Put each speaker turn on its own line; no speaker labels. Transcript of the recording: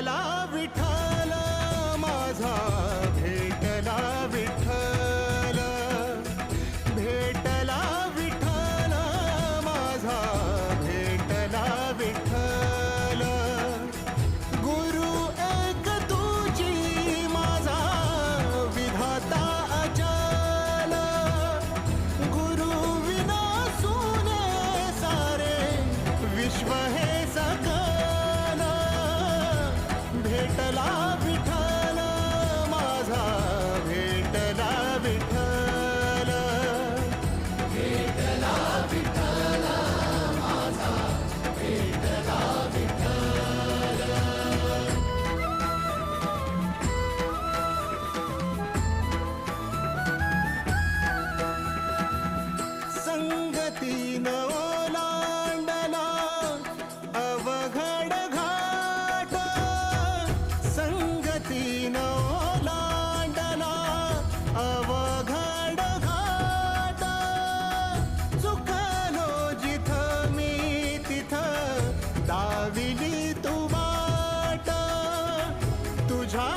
भेटला विठ्ठल माझा, भेटला विठ्ठल, भेटला विठ्ठल माझा, भेटला विठ्ठल. गुरु एक तुझी माझा विधाता अचल, गुरु विना सुने सारे विश्व हे सकल. भेटला विठ्ठल माझा, भेटला विठ्ठल, भेटला विठ्ठल माझा, भेटला विठ्ठल. संगतीन ओलांडला अवघड घाट, संगतीन ओलांडला अवघड घाट. चुकलो जिथं मी तिथं दाविली तू वाट, तुझ्या